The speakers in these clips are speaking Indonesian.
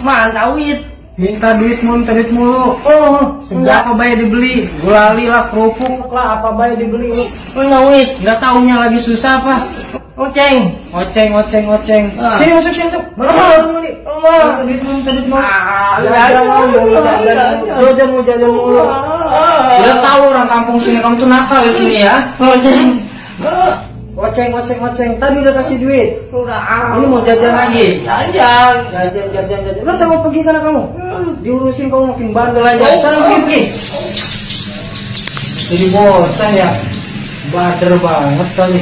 Mana duit? Minta duit mulu. Oh, Enggak apa bayar dibeli. Gulali lah, kerupuk lah, apa bayar dibeli lu. enggak duit. Enggak taunya lagi susah apa. Oceng. Oceng. Ah. Sini masuk. Allah. Duit mulu. Jajan mulu. Udah tahu orang kampung sini kamu tuh nakal di sini ya. Oceng. Tadi udah kasih duit. Udah. Ini mau jajan lagi. Jajan. Jajan. Lu sama pergi sana kamu. Diurusin kamu makin bandel aja. Sana pergi. Jadi bocah ya. Bader banget kali.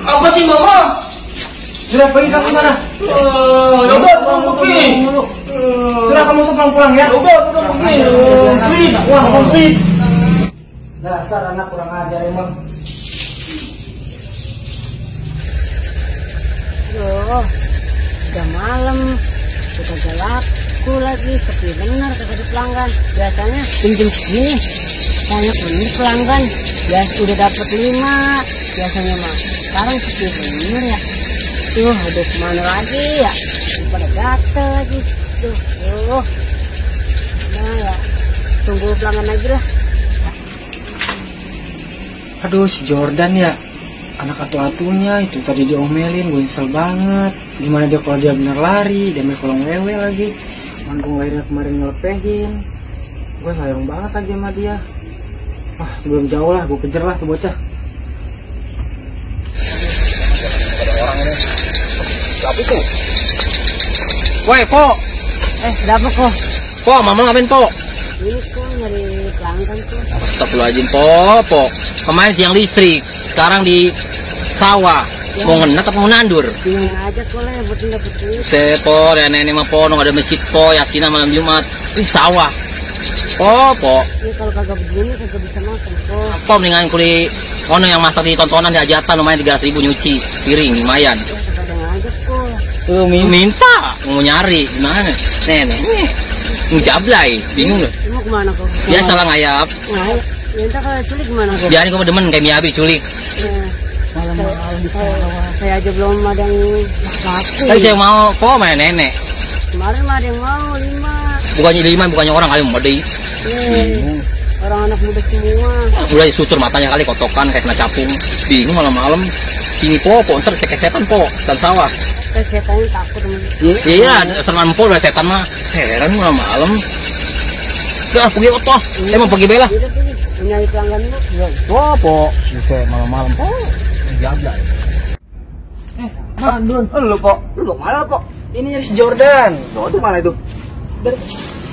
Apa sih mama? Sudah pergi kamu mana? Udah pergi. Sudah kamu pulang ya? Udah pergi. Uang pergi. Dasar anak kurang ajar emang. Aduh, udah malam, udah laku lagi, sepi bener kagak pelanggan. Biasanya jam segini banyak bener pelanggan. Ya udah dapet 5 biasanya mah. Sekarang sepi bener ya. Tuh, aduh kemana lagi ya? Pada gatel lagi. Tuh. Nah ya, tunggu pelanggan lagi lah. Aduh si Jordan ya, anak atu-atunya itu tadi diomelin, gue nyesel banget. Gimana dia kalau dia bener lari, dia main kolong wewe lagi. Manggung lahirnya kemarin ngelepehin. Gue sayang banget lagi sama dia. Ah sebelum jauh lah, gue kejar lah tuh bocah. Tapi tuh. Woi Po, Berapa kok? Po, mama ngapain po? Ini kok nyari pelanggan tuh. Astagfirullahaladzim po. Kemarin tiang listrik, sekarang di sawah. Mau ngenet atau mau nandur? Bingung aja kok lah buat dapet duit. Po, nenek mah po, nggak ada masjid po, yasinan malam Jumat. Ini sawah. Po. Ini kalau kagak begini kagak bisa makan kok. Po mendingan kuli ono yang masak di tontonan di hajatan lumayan 3.000 nyuci piring lumayan. Ya kagak ngajak kok. Minta mau nyari gimana? Nenek ngejablay, bingung loh. Mau kemana kok? Biasa lah ngayap. Nah, ya entar kalau culik gimana kok? Biarin kamu demen kayak Miyabi culik. Malam-malam di sawah. Saya aja belum ada yang laku. Tapi saya mau po main nenek. Kemarin mah ada yang mau 5. Bukannya 5, bukannya orang kali mau deh. Orang anak muda semua. Udah sutur matanya kali kotokan kayak kena capung. Bingung malam-malam. Sini po, ntar cek setan po dan sawah. Setannya takut sama Iya, serangan po udah setan mah. Heran malam-malam. Udah pergi po. Saya mau pergi bela. Udah tuh, nyari pelanggan dulu. Po. Bisa malam-malam Po, jablay. Mandun. Lu po. Lu mana po? Ini nyari si Jordan. Itu mana itu?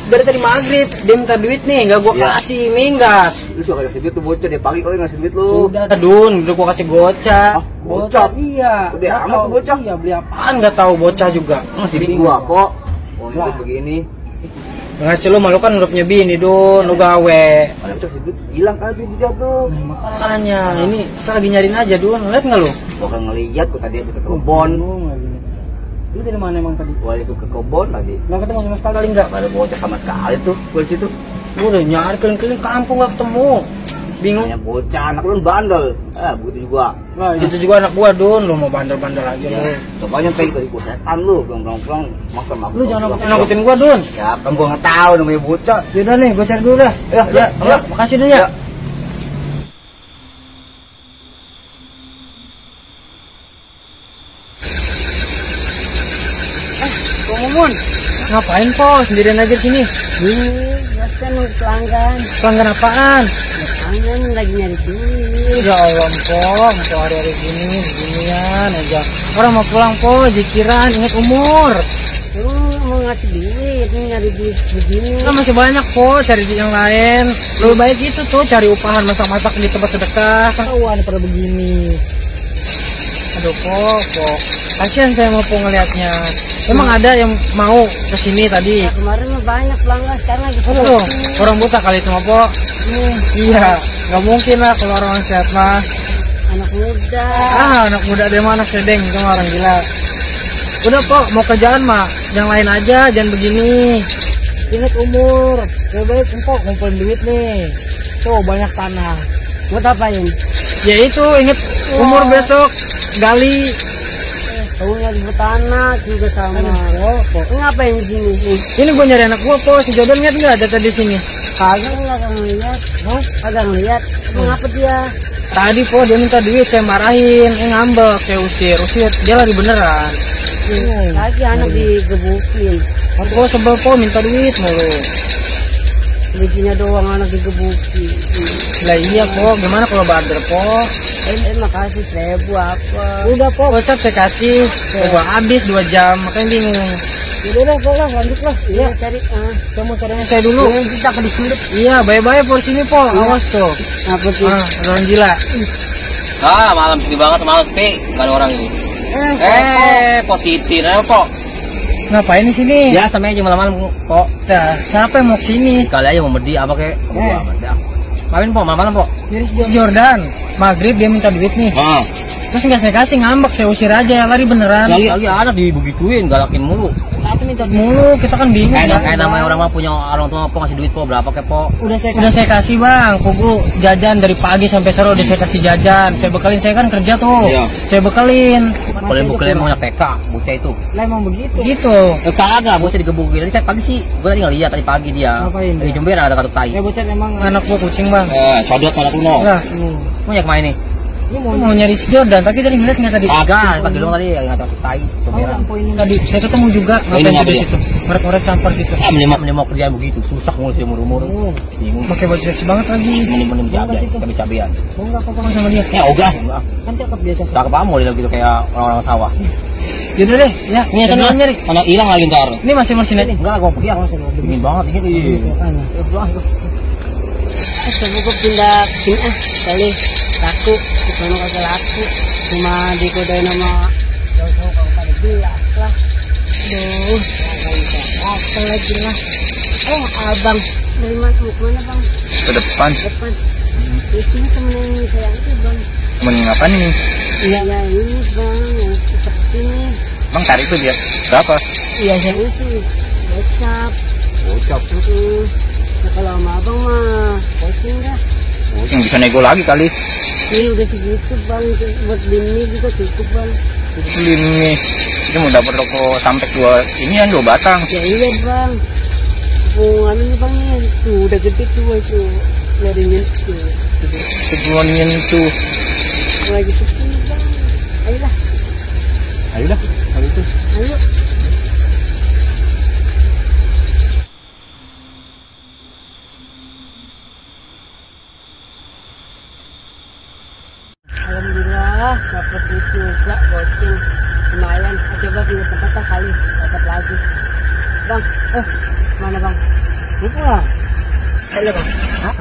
Dari tadi maghrib, dia minta duit nih, gak gue kasih, minggat. Lu suka kasih duit tuh bocah dia pagi kali ngasih duit lu. Udah Dun, udah gue kasih gocap. Gocap? Iya. Gede Nggak amat tahu. tuh bocah. Iya, beli apaan gak tahu bocah juga. Jadi gua po. Oh ini begini. Ngasih lu malu kan udah punya bini Dun, lu gawe. Mana bisa kasih duit? Hilang kan duit dia tuh. Makanya, ini kita lagi nyariin aja Dun, liat gak lu? Gua kan ngeliat gua tadi ke kebon. Lu dari mana emang tadi? Gua itu ke kebon tadi. Nggak ketemu sama sekali nggak? Gak ada bocah sama sekali tuh gua di situ. Gue udah nyari keliling-keliling kampung gak ketemu. Bingung. Hanya bocah anak lu bandel. Begitu juga. Nah, itu juga anak gua Dun, lu mau bandel-bandel aja lu. Coba nyampe dari gua setan lu, pulang makan. Lu jangan nakutin gua Dun. Ya, kan gua nggak tahu namanya bocah. Yaudah nih, gua cari dulu dah. Ya, makasih dulu ya. Kok Mumun? Ngapain Po? Sendirian aja sini. Biasa nunggu pelanggan. Pelanggan apaan? Pelanggan lagi nyari duit. Ya Allah Po, untuk hari-hari beginian aja. Orang mau pulang Po, jikiran, ingat umur. Lu mau ngasih duit, ini nyari duit begini. Kan masih banyak Po, cari duit yang lain. Lebih baik itu tuh, cari upahan masak-masak di tempat sedekah. Kan kawan pada begini. Aduh Po. Kasihan saya mau Po ngeliatnya. Emang ada yang mau kesini tadi? Nah, kemarin mah banyak pelanggan, sekarang lagi Aduh, orang buta kali itu mah Po. Iya, nggak mungkin lah kalau orang sehat mah. anak muda. Anak muda dari mana sedeng sama orang gila. Udah kok mau kerjaan mah yang lain aja, jangan begini. Ingat umur, lebih baik empok ngumpulin duit nih. Tuh banyak tanah. Buat apain? Ya itu inget umur besok gali. Kamu nyari tanah juga sama. Oh, kok. Ngapain di sini? Ini gue nyari anak gua kok, si Jordan lihat nggak ada tadi sini? Kagak ngeliat. Kagak ngeliat. Mengapa dia? Tadi po dia minta duit, saya marahin, ngambek, saya usir, dia lari beneran. Lagi anak digebukin. Aku sebel po minta duit mulu. Bijinya doang anak digebukin. Lah iya po, gimana kalau bader po? Makasih 1000 apa? Udah po, WhatsApp saya kasih. Gua habis 2 jam, makanya bingung. Udah lah, lanjut lah. Iya cari. Saya mau carinya saya dulu. Kita ke disulit. Iya, bye-bye po sini po. Awas tuh. Apa sih? Orang gila. Malam sepi banget malam sepi, nggak ada orang ini. Posisi, po. Ngapain di sini? Ya sama aja malam-malam kok. Dah, siapa yang mau kesini? Kali aja mau medi apa kek? Main po, malam-malam po. Jadi Jordan, maghrib dia minta duit nih. Terus nggak saya kasih, ngambek, saya usir aja, lari beneran. Lagi anak dibegituin, galakin mulu. Aku minta mulu, kita kan bingung. Kayak namanya orang mah punya orang tua po ngasih duit po berapa kek po? Udah saya kasih bang, kuku jajan dari pagi sampai sore udah saya kasih jajan. Saya bekalin, saya kan kerja tuh. Iya. Saya bekalin. Bukalin mau TK, bocah itu. Lah emang begitu. Gitu. Kagak, bocah digebukin. Tadi saya pagi sih, gue tadi ngeliat tadi pagi dia. Ngapain? Di Jember ada katuk tai. Ya bocah emang anak gua kucing bang. Sodot anak lu no. Lah, Mau nyak main nih? ini mau nyari si Jordan, tapi tadi ngeliat nggak tadi? Kagak, pagi dulu tadi yang katuk tai. Jember. Tadi saya ketemu juga. Ini ngapa di dia? situ? Ngorek-ngorek sampah gitu. Menimok kerjaan begitu, susah mulu sih umur-umur. Bingung. Pakai baju seksi banget lagi. Menim cabai-cabean. Mau nggak apa-apa sama dia? Ya ogah. Kan cakep biasa. Cakep amu dia gitu kayak orang-orang sawah. Yaudah deh, ya. Ini kan nyari. anak hilang lagi ntar. Ini masih ini. Enggak, gua pergi aku dingin banget ini. Coba gue pindah sini kali laku, kesana kagak laku, cuma dikodain sama jauh-jauh kalau pada jelas lah. Aduh, kagak bisa apa lagi lah. Abang, dari mana mau kemana bang? Ke depan. Depan. Di sini temen saya itu bang. Temen ngapain ini? Iya ya ini bang, yang seperti ini. Bang cari itu dia. Berapa? Iya yang itu, bocap. Nah, kalau sama abang mah, posting dah. Yang bisa nego lagi kali. Ini udah segitu bang, buat bini juga cukup bang. Beli ini. Kita mau dapat rokok sampai 2 batang. Ya iya bang. Anu nih bang nih, tuh udah gede tuh itu. Larinya tuh. Sebuahnya itu. Lagi sepi bang. Ayolah. Ayo dah, kalau itu. Ayo. Alhamdulillah dapat duit juga goceng lumayan. Coba pindah tempat kali dapat lagi bang. Mana bang? Lupa. Ayo bang.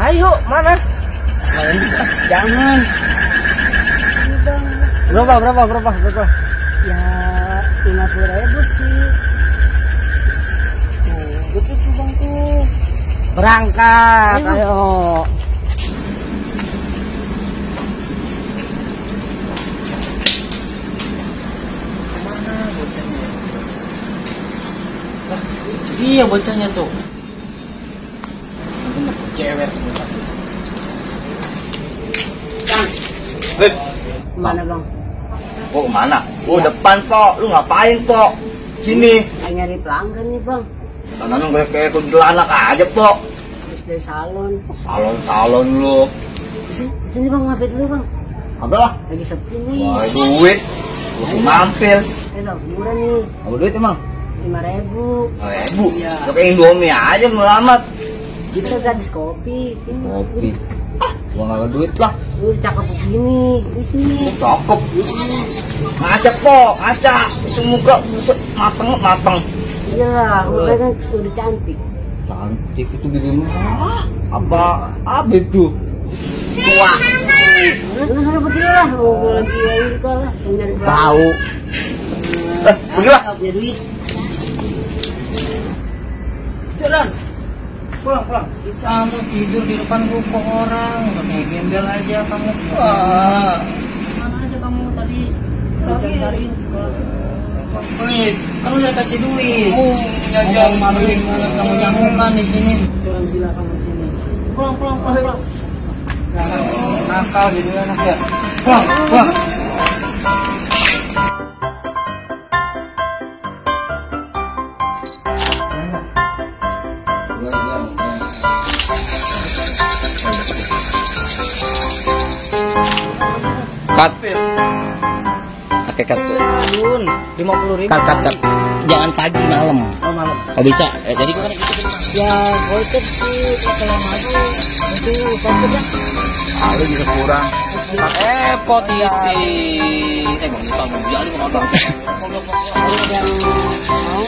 Ayo, mana? Jangan. Ini bang. Berapa? Ya 50.000 sih. Begitu bang tuh. Berangkat, ayo. Iya bocahnya tuh. Cewek. Mana bang? Oh mana? Oh depan po. Lu ngapain po? Sini. Nyari pelanggan nih bang. Tangan kayak kuntilanak aja po. Habis dari salon. Salon lu. Sini bang, mampir dulu bang. Apa lah? Lagi sepi nih. Wah duit. Lu mampir. Murah nih. Apa duit emang? 5.000. Bu. Iya. Pakai Indomie aja melamat. Kita gratis kopi. Sini. Kopi. Gua nggak ada duit lah. Lu cakep begini. Di sini. Cakep. Ngaca po, ngaca. Itu muka buset mateng. Iya lah, muka kan udah cantik. Cantik itu gini mah. Apa itu? Tua. Lu sana pergi lah. Mau lagi ini kok lah. Nyari Bau. Pergilah. punya duit. Jalan. Pulang. Kamu tidur di depan ruko orang, pakai gembel aja kamu. Wah. cariin sekolah. Duit. Kan udah kasih duit. Jajan. Maluin banget kamu nyamukan di sini. Orang gila kamu di sini. Pulang. Nakal jadi anak ya. Pulang. Cut. Oke, cut. Yun, 50.000. Cut. Jangan pagi malam. Oh malam. Oh bisa. Jadi gua kan ikutin. Ya golput sih kalau maju itu golput ya. Ah, lu bisa kurang. Posisi. Bang, bisa mau jalan mau Kalau yang mau